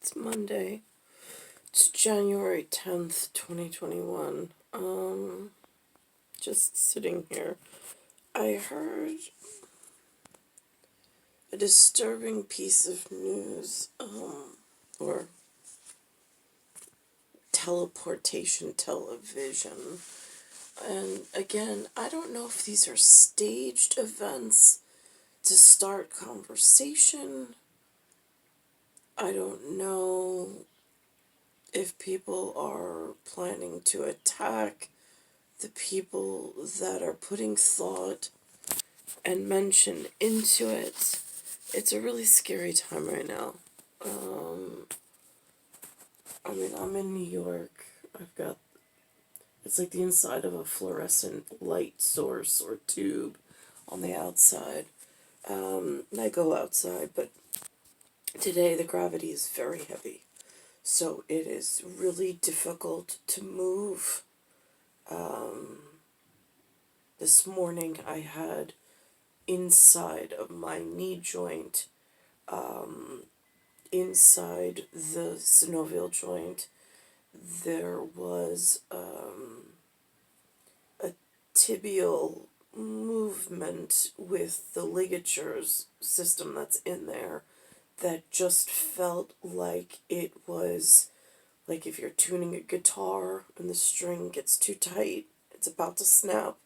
It's Monday. It's January 10th, 2021. Just sitting here. I heard a disturbing piece of news, or teleportation television. And again, I don't know if these are staged events to start conversation. I don't know if people are planning to attack the people that are putting thought and mention into it. It's a really scary time right now. I'm in New York. It's like the inside of a fluorescent light source or tube on the outside. And I go outside, but today the gravity is very heavy. So it is really difficult to move. This morning I had inside of my knee joint, inside the synovial joint, there was a tibial movement with the ligatures system that's in there that just felt like it was like if you're tuning a guitar and the string gets too tight, it's about to snap.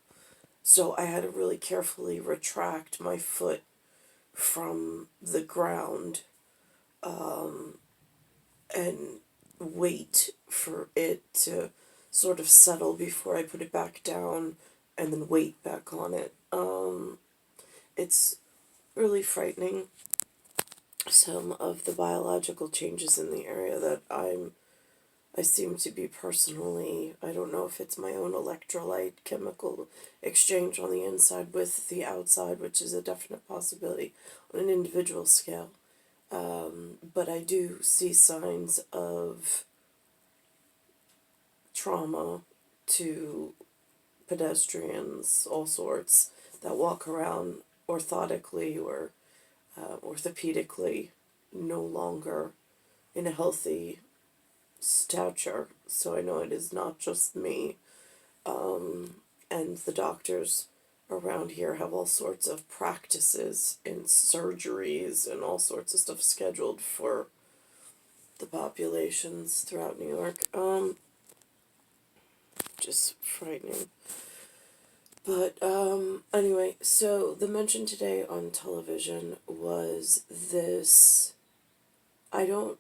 So I had to really carefully retract my foot from the ground, and wait for it to sort of settle before I put it back down and then wait back on it. It's really frightening, some of the biological changes in the area that I seem to be personally, I don't know if it's my own electrolyte chemical exchange on the inside with the outside, which is a definite possibility on an individual scale. But I do see signs of trauma to pedestrians, all sorts, that walk around orthotically or orthopedically, no longer in a healthy stature. So I know it is not just me. And the doctors around here have all sorts of practices and surgeries and all sorts of stuff scheduled for the populations throughout New York. Just frightening. But anyway, so the mention today on television was this. I know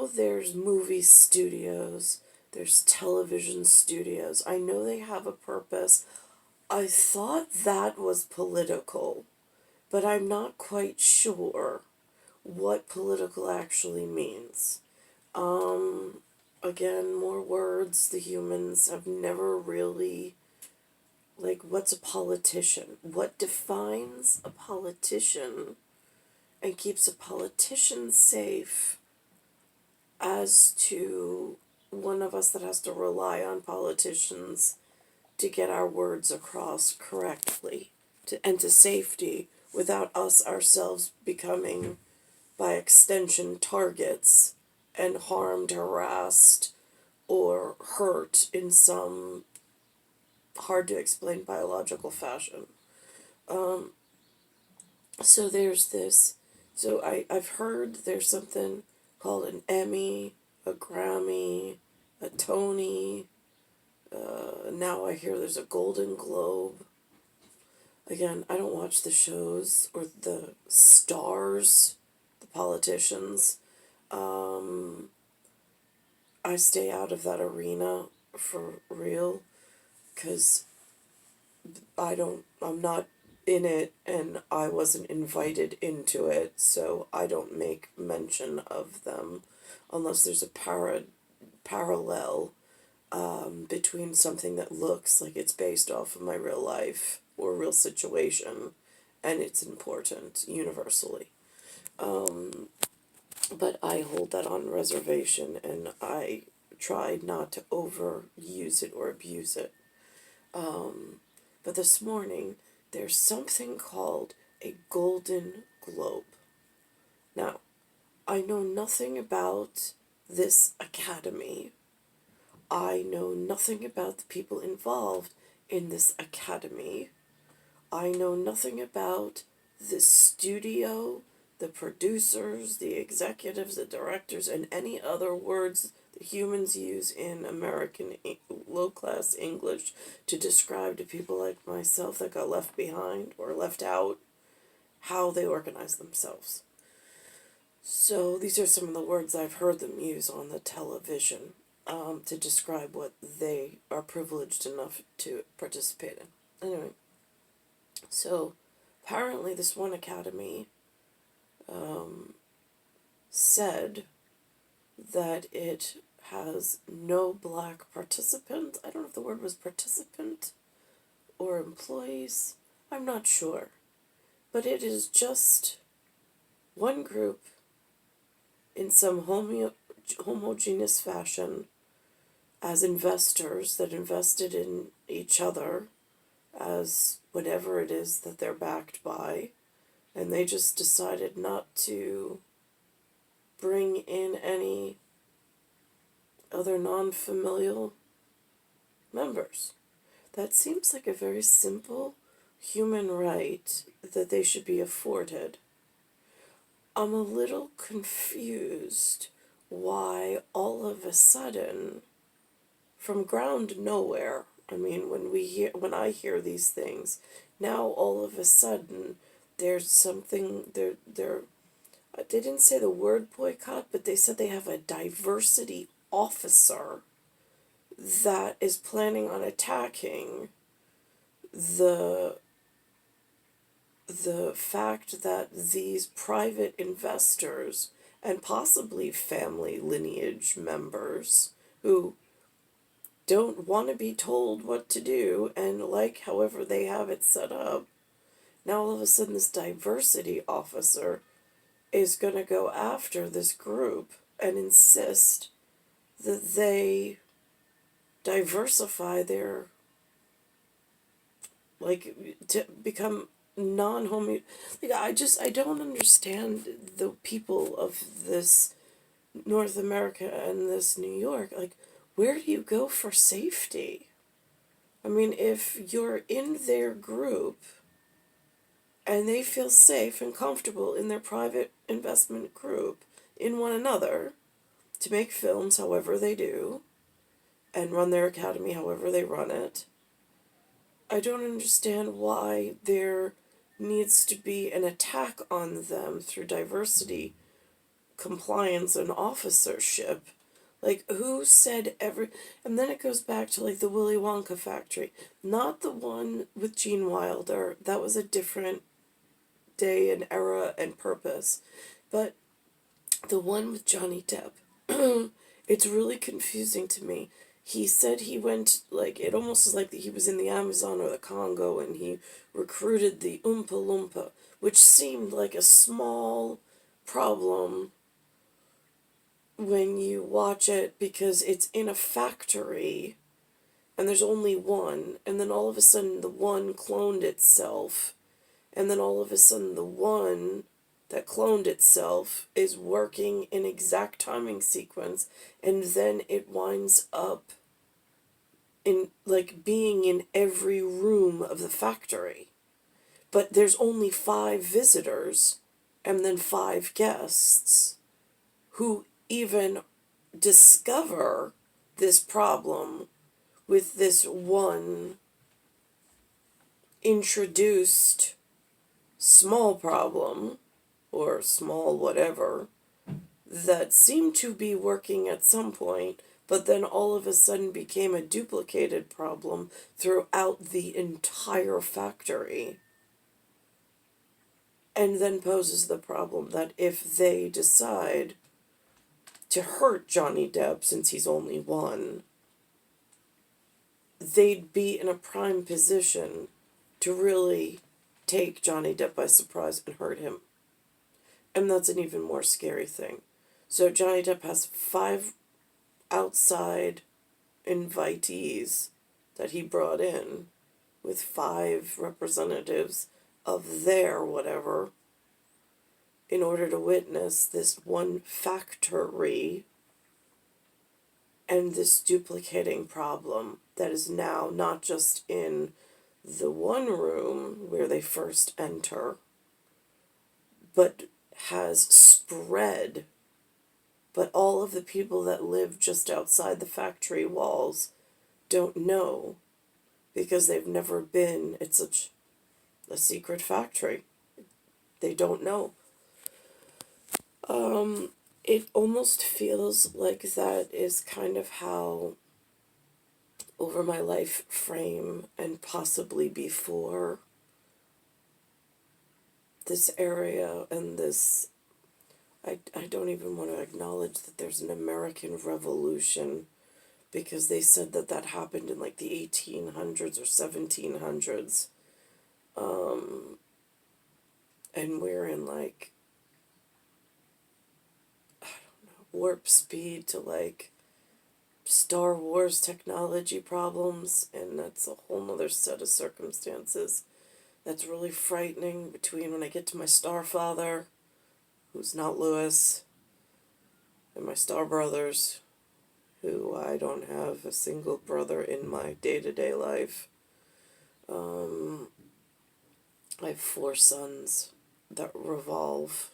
there's movie studios, there's television studios. I know they have a purpose. I thought that was political, but I'm not quite sure what political actually means. Again, more words. The humans have never really, what's a politician? What defines a politician and keeps a politician safe as to one of us that has to rely on politicians to get our words across correctly and to safety without us ourselves becoming, by extension, targets and harmed, harassed, or hurt in some hard to explain biological fashion. So there's this. So I've heard there's something called an Emmy, a Grammy, a Tony. Now I hear there's a Golden Globe. Again, I don't watch the shows or the stars, the politicians. I stay out of that arena for real, because I'm not in it and I wasn't invited into it, so I don't make mention of them unless there's a parallel between something that looks like it's based off of my real life or real situation and it's important universally. But I hold that on reservation and I try not to overuse it or abuse it. But this morning, there's something called a Golden Globe. Now, I know nothing about this academy. I know nothing about the people involved in this academy. I know nothing about the studio, the producers, the executives, the directors, and any other words the humans use in American low-class English to describe to people like myself that got left behind or left out how they organize themselves. So these are some of the words I've heard them use on the television to describe what they are privileged enough to participate in. Anyway, so apparently this one academy said that it has no black participants. I don't know if the word was participant or employees. I'm not sure. But it is just one group in some homogeneous fashion as investors that invested in each other as whatever it is that they're backed by, and they just decided not to bring in any other non-familial members. That seems like a very simple human right that they should be afforded. I'm a little confused why all of a sudden, from ground nowhere, I mean, when I hear these things, now all of a sudden there's something they didn't say the word boycott, but they said they have a diversity officer that is planning on attacking the fact that these private investors and possibly family lineage members who don't want to be told what to do and like however they have it set up, now all of a sudden this diversity officer is going to go after this group and insist that they diversify their, like, to become non-homo. Like, I don't understand the people of this North America and this New York. Like, where do you go for safety? I mean, if you're in their group and they feel safe and comfortable in their private investment group in one another to make films however they do and run their academy however they run it, I don't understand why there needs to be an attack on them through diversity, compliance, and officership. Like, who said and then it goes back to, like, the Willy Wonka factory. Not the one with Gene Wilder. That was a different day and era and purpose. But the one with Johnny Depp, it's really confusing to me. He said he went, like, it almost is like he was in the Amazon or the Congo and he recruited the Oompa Loompa, which seemed like a small problem when you watch it because it's in a factory and there's only one, and then all of a sudden the one cloned itself, and then all of a sudden the one that cloned itself is working in exact timing sequence, and then it winds up in, like, being in every room of the factory. But there's only 5 visitors and then 5 guests who even discover this problem with this one introduced small problem, or small whatever, that seemed to be working at some point, but then all of a sudden became a duplicated problem throughout the entire factory. And then poses the problem that if they decide to hurt Johnny Depp, since he's only one, they'd be in a prime position to really take Johnny Depp by surprise and hurt him. And that's an even more scary thing. So Johnny Depp has 5 outside invitees that he brought in with 5 representatives of their whatever in order to witness this one factory and this duplicating problem that is now not just in the one room where they first enter, but has spread. But all of the people that live just outside the factory walls don't know because they've never been. It's such a secret factory. They don't know. It almost feels like that is kind of how, over my life frame and possibly before, this area and this, I don't even want to acknowledge that there's an American Revolution, because they said that that happened in like the 1800s or 1700s. And we're in like, warp speed to like Star Wars technology problems, and that's a whole nother set of circumstances that's really frightening between when I get to my star father, who's not Lewis, and my star brothers, who I don't have a single brother in my day-to-day life. I have 4 sons that revolve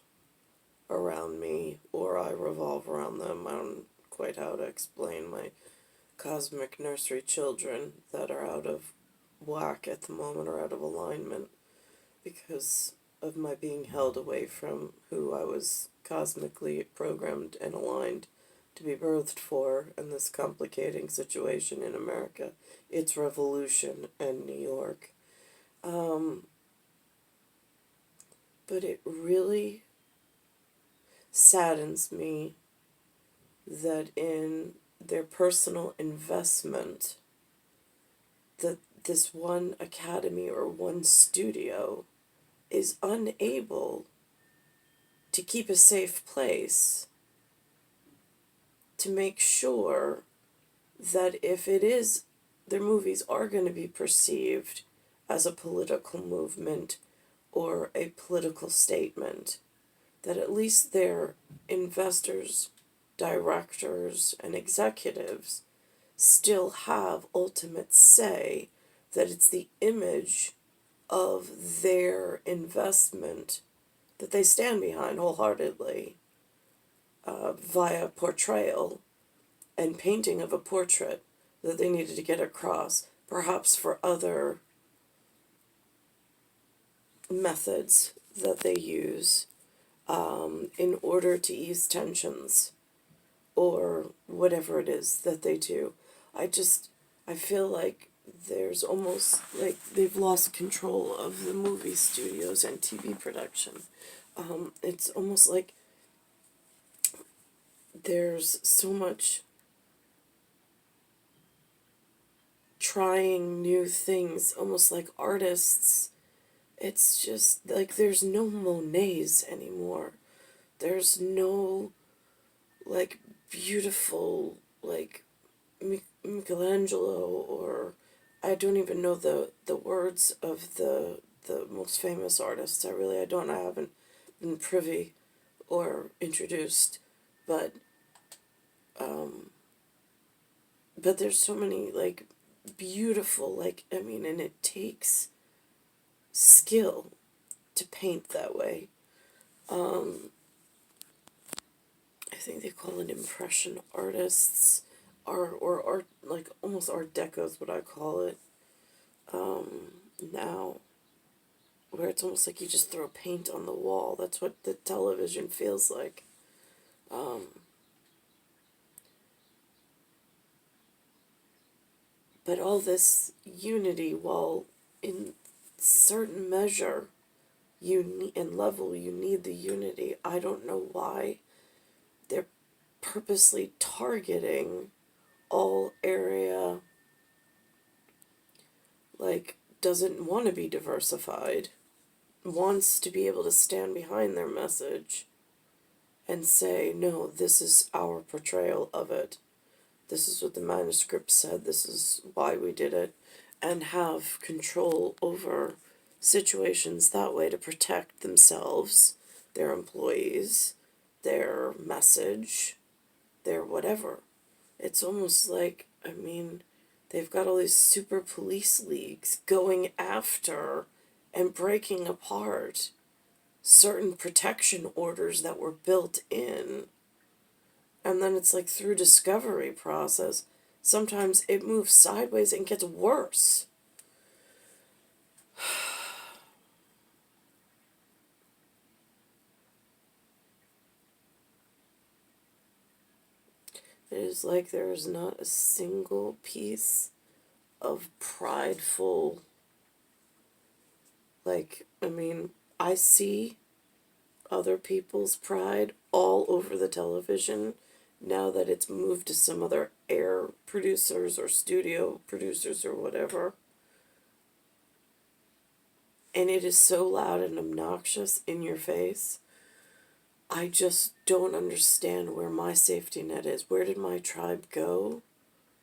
around me, or I revolve around them. I don't quite how to explain my cosmic nursery children that are out of whack at the moment, or out of alignment, because of my being held away from who I was cosmically programmed and aligned to be birthed for, in this complicating situation in America. It's revolution and New York. But it really saddens me that in their personal investment, that this one academy or one studio is unable to keep a safe place to make sure that if it is, their movies are going to be perceived as a political movement or a political statement, that at least their investors, directors, and executives still have ultimate say, that it's the image of their investment that they stand behind wholeheartedly, via portrayal and painting of a portrait that they needed to get across, perhaps for other methods that they use in order to ease tensions or whatever it is that they do. I feel like there's almost like they've lost control of the movie studios and TV production. It's almost like there's so much trying new things, almost like artists. It's just like there's no Monets anymore. There's no like beautiful like Michelangelo, or I don't even know the words of the most famous artists. I don't. I haven't been privy or introduced, but there's so many like beautiful, like, I mean, and it takes skill to paint that way. I think they call it impression artists, or art, like almost Art Deco is what I call it now, where it's almost like you just throw paint on the wall. That's what the television feels like. But all this unity, while in certain measure you need and level you need the unity, I don't know why they're purposely targeting all area, like, doesn't want to be diversified, wants to be able to stand behind their message and say, no, this is our portrayal of it. This is what the manuscript said, this is why we did it, and have control over situations that way to protect themselves, their employees, their message, their whatever. It's almost like, I mean, they've got all these super police leagues going after and breaking apart certain protection orders that were built in. And then it's like through discovery process, sometimes it moves sideways and gets worse. It is like there is not a single piece of prideful, like, I mean, I see other people's pride all over the television now that it's moved to some other air producers or studio producers or whatever. And it is so loud and obnoxious in your face. I just don't understand where my safety net is. Where did my tribe go?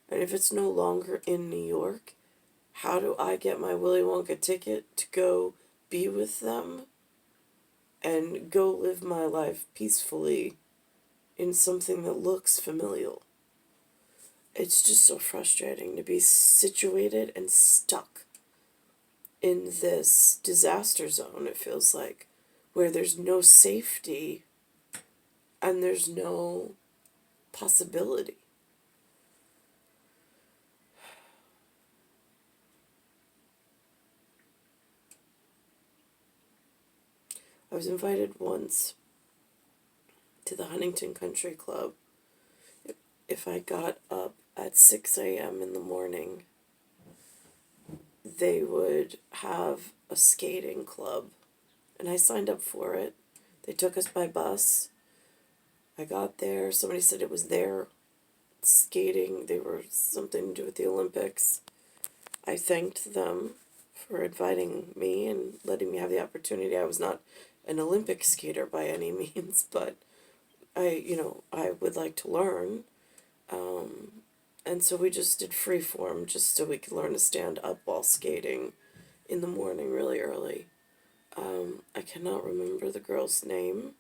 And if it's no longer in New York, how do I get my Willy Wonka ticket to go be with them and go live my life peacefully in something that looks familial? It's just so frustrating to be situated and stuck in this disaster zone, it feels like, where there's no safety and there's no possibility. I was invited once to the Huntington Country Club. If I got up at 6 a.m. in the morning, they would have a skating club, and I signed up for it. They took us by bus. I got there. Somebody said it was their skating. They were something to do with the Olympics. I thanked them for inviting me and letting me have the opportunity. I was not an Olympic skater by any means, but I would like to learn. And so we just did free form just so we could learn to stand up while skating in the morning really early. I cannot remember the girl's name,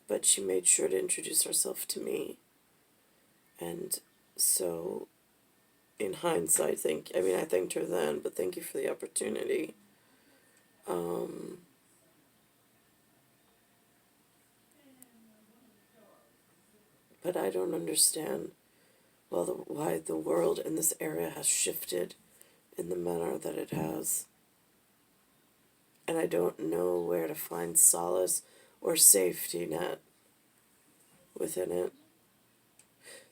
but she made sure to introduce herself to me. And so, in hindsight, I thanked her then, but thank you for the opportunity. But I don't understand why the world in this area has shifted in the manner that it has. And I don't know where to find solace or safety net within it.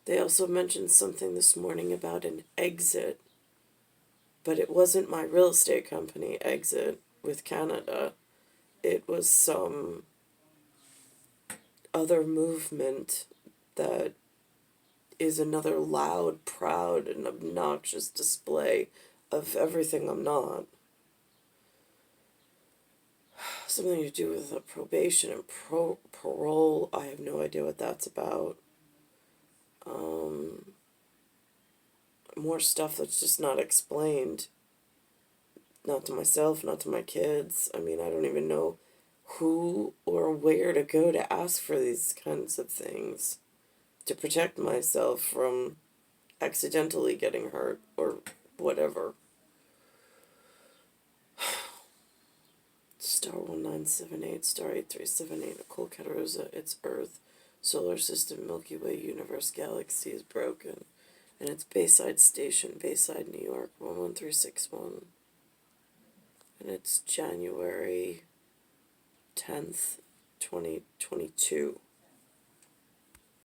They also mentioned something this morning about an exit, but it wasn't my real estate company exit with Canada. It was some other movement that is another loud, proud, and obnoxious display of everything I'm not. Something to do with probation and parole. I have no idea what that's about. More stuff that's just not explained. Not to myself, not to my kids. I mean, I don't even know who or where to go to ask for these kinds of things to protect myself from accidentally getting hurt or whatever. Star 1978, Star 8378, Nicole Catarosa, it's Earth, Solar System, Milky Way, Universe, Galaxy is broken. And it's Bayside Station, Bayside, New York, 11361. And it's January 10th, 2022.